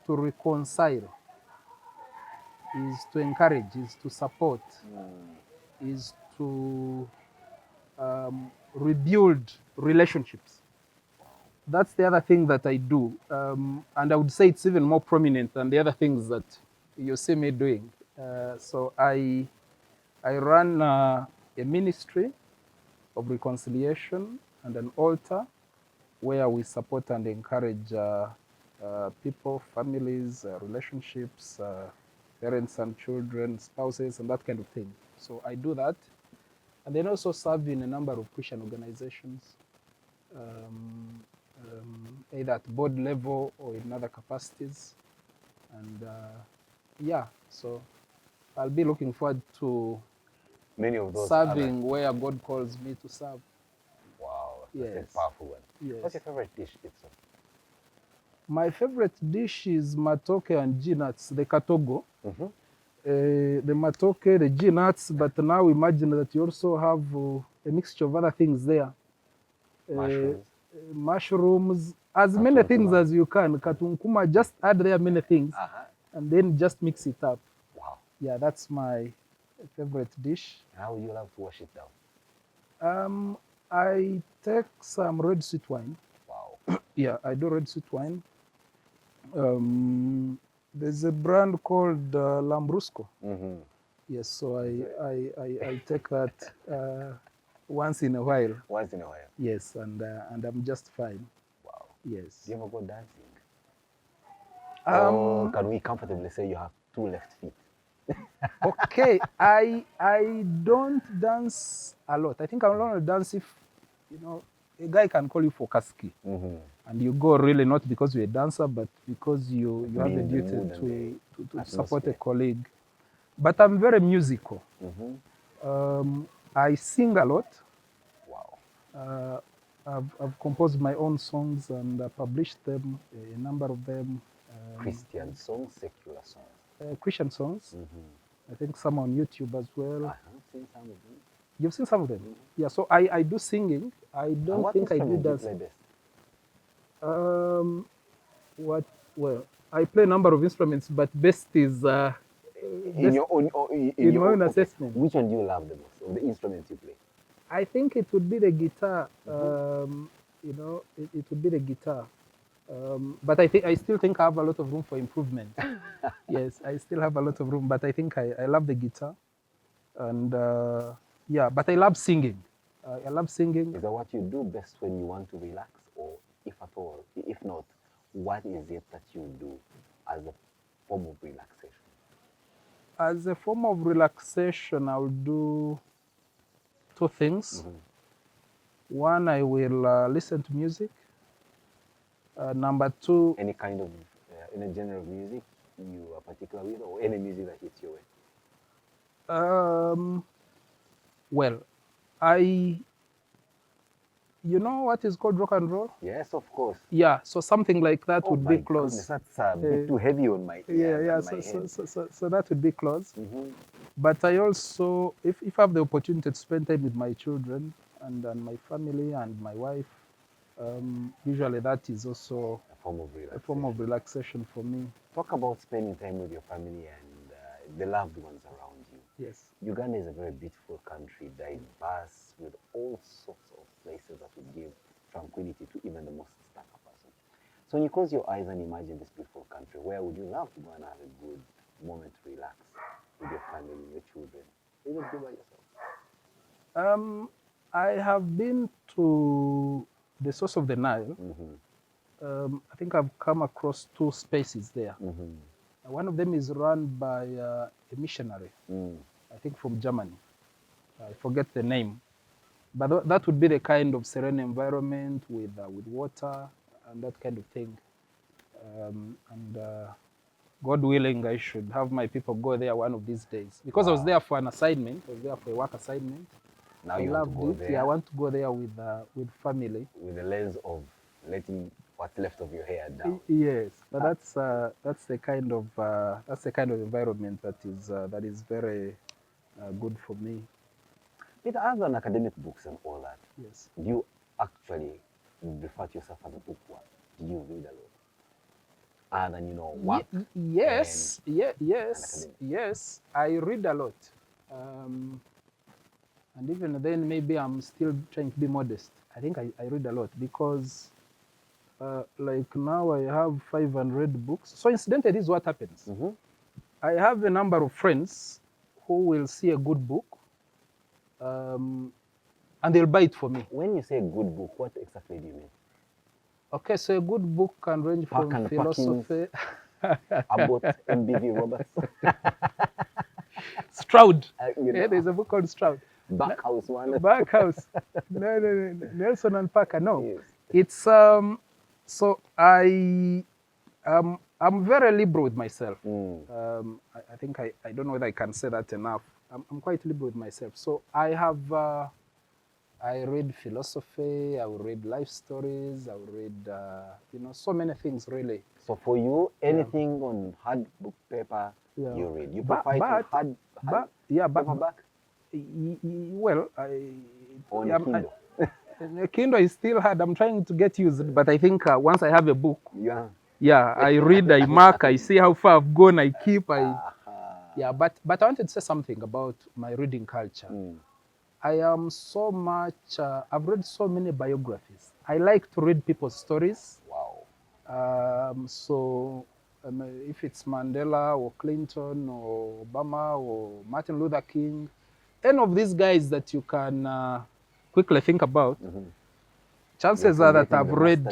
to reconcile, is to encourage, is to support, is to rebuild relationships. that's the other thing that I do. And I would say it's even more prominent than the other things that you see me doing. So I run a ministry of reconciliation and an altar where we support and encourage people, families, relationships, parents and children, spouses, and that kind of thing. So I do that. And then also serve in a number of Christian organizations, either at board level or in other capacities. And yeah, so I'll be looking forward to Many of those serving where God calls me to serve. Wow, that's Yes. a powerful one. Yes. What's your favorite dish, Peterson? My favorite dish is matoke and G-nuts, the katogo. The matoke, the G-nuts, but now imagine that you also have a mixture of other things there. Mushrooms. Mushrooms, as many things as you can. Katunkuma, just add there many things, and then just mix it up. Wow. Yeah, that's my favorite dish. How would you love to wash it down? I take some red sweet wine. Wow. Yeah, I do red sweet wine. There's a brand called Lambrusco. Yes, so I take that once in a while. Once in a while. Yes, and I'm just fine. Wow. Yes. Do you ever go dancing? Or can we comfortably say you have 2 left feet? Okay, I don't dance a lot. I think I'll only dance if, you know, a guy can call you for kaski. And you go really not because you're a dancer, but because you have a duty to support a colleague. But I'm very musical. I sing a lot. Wow. I've composed my own songs and published them, a number of them. Christian songs, secular songs? Christian songs. I think some on YouTube as well. I have seen some of them. You've seen some of them? Yeah, so I do singing. I don't think I do dancing. Well, I play a number of instruments, but best is in your own in my own assessment. Which one do you love the most of the instruments you play? I think it would be the guitar. You know, it would be the guitar. But I still think I have a lot of room for improvement. Yes, I still have a lot of room, but I think I love the guitar. And yeah, but I love singing. I love singing. Is that what you do best when you want to relax, or if at all, if not, what is it that you do as a form of relaxation? As a form of relaxation, I'll do 2 things. One, I will listen to music. Number 2, any kind of any genre of music you are particular with, or any music that hits your way? Well, you know what is called rock and roll? Yes, of course. Yeah, so something like that would be close. Goodness, that's a bit too heavy on my ears. Yeah. So that would be close. But I also, if I have the opportunity to spend time with my children and my family and my wife, usually that is also a form of relaxation for me. Talk about spending time with your family and the loved ones around you. Yes. Uganda is a very beautiful country, diverse, with all sorts of places that would give tranquility to even the most stuck person. So when you close your eyes and imagine this beautiful country, where would you love to go and have a good moment to relax with your family, your children? You would do by yourself. I have been to the source of the Nile. I think I've come across 2 spaces there. One of them is run by a missionary, I think from Germany. I forget the name. But that would be the kind of serene environment with water and that kind of thing. God willing, I should have my people go there one of these days. Because I was there for an assignment, I was there for a work assignment. Now you want to go there? Yeah, I want to go there with family. With the lens of letting what's left of your hair down. Yes, but that's the kind of environment that is very good for me. Peter, other than academic books and all that, yes, do you actually refer to yourself as a bookworm? Do you read a lot? Other than work? Yes, yes. I read a lot, and even then, maybe I'm still trying to be modest. I think I read a lot because like now I have 500 books. So incidentally, this is what happens. I have a number of friends who will see a good book, and they'll buy it for me. When you say good book, what exactly do you mean? Okay, so a good book can range Pack from and philosophy. About MBV Roberts. Stroud. You know. Yeah, there's a book called Stroud. Backhouse one. Backhouse. No, Nelson and Parker. No, Yes. it's So I'm very liberal with myself. I think I don't know whether I can say that enough. I'm quite liberal with myself. So I have I read philosophy. I will read life stories. I will read so many things really. So for you, anything on hard book paper, you read. You prefer it on hard paperback? Well, On Kindle. Kindle is still hard. I'm trying to get used, but I think once I have a book, Yeah. I read, I mark, I see how far I've gone, I keep, but I wanted to say something about my reading culture. I am so much, I've read so many biographies. I like to read people's stories. Wow. If it's Mandela or Clinton or Obama or Martin Luther King, any of these guys that you can quickly think about, chances are that I've read.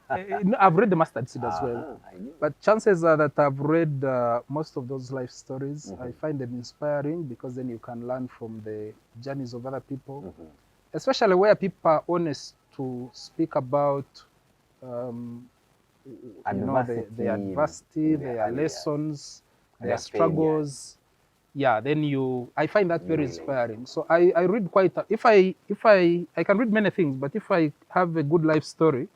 I've read the Mustard Seed as well. But chances are that I've read most of those life stories. I find them inspiring because then you can learn from the journeys of other people, especially where people are honest to speak about the adversity, their lessons, their struggles. Yeah, then I find that very inspiring. So I read quite. If I can read many things, but if I have a good life story,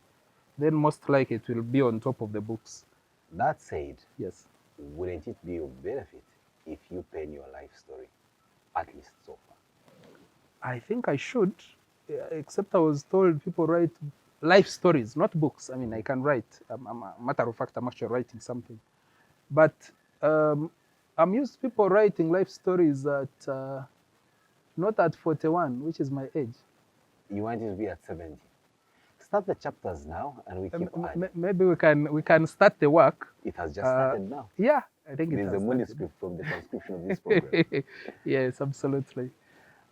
then most likely it will be on top of the books. That said, yes, wouldn't it be of benefit if you pen your life story, at least so far? I think I should, except I was told people write life stories, not books. I mean, I can write. Matter of fact, I'm actually writing something. But I'm used to people writing life stories not at 41, which is my age. You want it to be at 70. Start the chapters now, and we keep adding. Maybe we can start the work. It has just started now. Yeah, I think there's a manuscript from the transcription of this program. Yes, absolutely.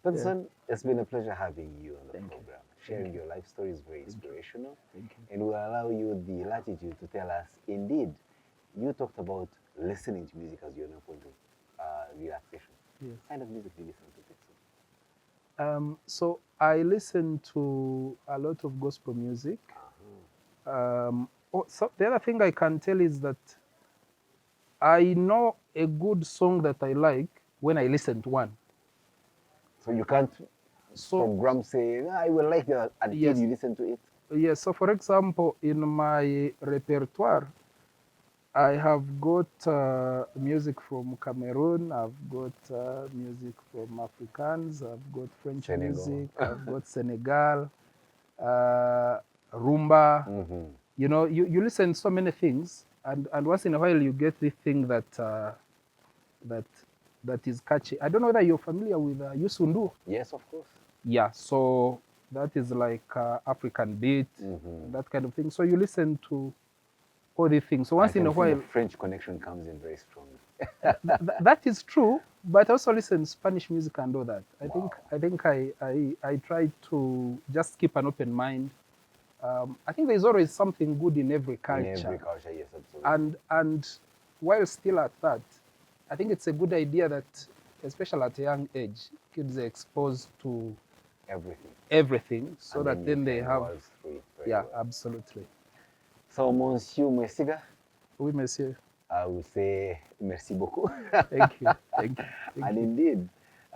Peterson, it's been a pleasure having you on the program. Sharing your life story is very inspirational. Thank you. And will allow you the latitude to tell us, indeed, you talked about listening to music as your point of relaxation. Yes. What kind of music do you listen to, Peterson? So I listen to a lot of gospel music. So the other thing I can tell is that I know a good song that I like when I listen to one. So you can't program say, I will like that until you listen to it? Yes. So for example, in my repertoire, I have got music from Cameroon, I've got music from Africans, I've got French music, I've got Senegal, rumba. You know, you listen to so many things, and once in a while you get this thing that is catchy. I don't know whether you're familiar with Yusundu. Yes, of course. Yeah, so that is like African beat, that kind of thing. So you listen to all these things. So once in a while, the French connection comes in very strong. that is true, but I also listen to Spanish music and all that. I think I try to just keep an open mind. I think there's always something good in every culture. In every culture, yes, absolutely. And while still at that, I think it's a good idea that, especially at a young age, kids are exposed to everything, so that then they have. Well. Absolutely. So, Monsieur Mwesiga. Oui, monsieur. I will say merci beaucoup. Thank you. Thank you. And indeed,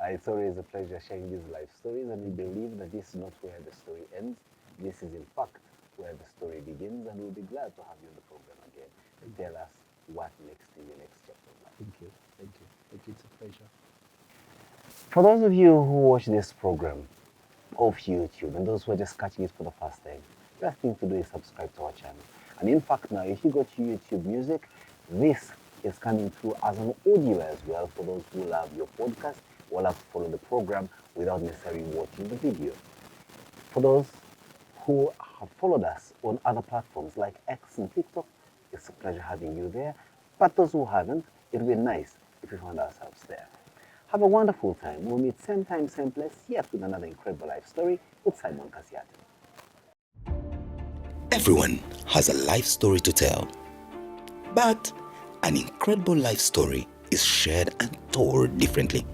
it's always a pleasure sharing these life stories, and we believe that this is not where the story ends. This is, in fact, where the story begins, and we'll be glad to have you on the program again to tell us what next in your next chapter of life. Thank you. Thank you. Thank you. It's a pleasure. For those of you who watch this program off YouTube, and those who are just catching it for the first time, the best thing to do is subscribe to our channel. And in fact, now, if you go to YouTube Music, this is coming through as an audio as well for those who love your podcast or love to follow the program without necessarily watching the video. For those who have followed us on other platforms like X and TikTok, it's a pleasure having you there. But those who haven't, it would be nice if we found ourselves there. Have a wonderful time. We'll meet same time, same place, yet with another incredible life story with Simon Kasyate. Everyone has a life story to tell, but an incredible life story is shared and told differently.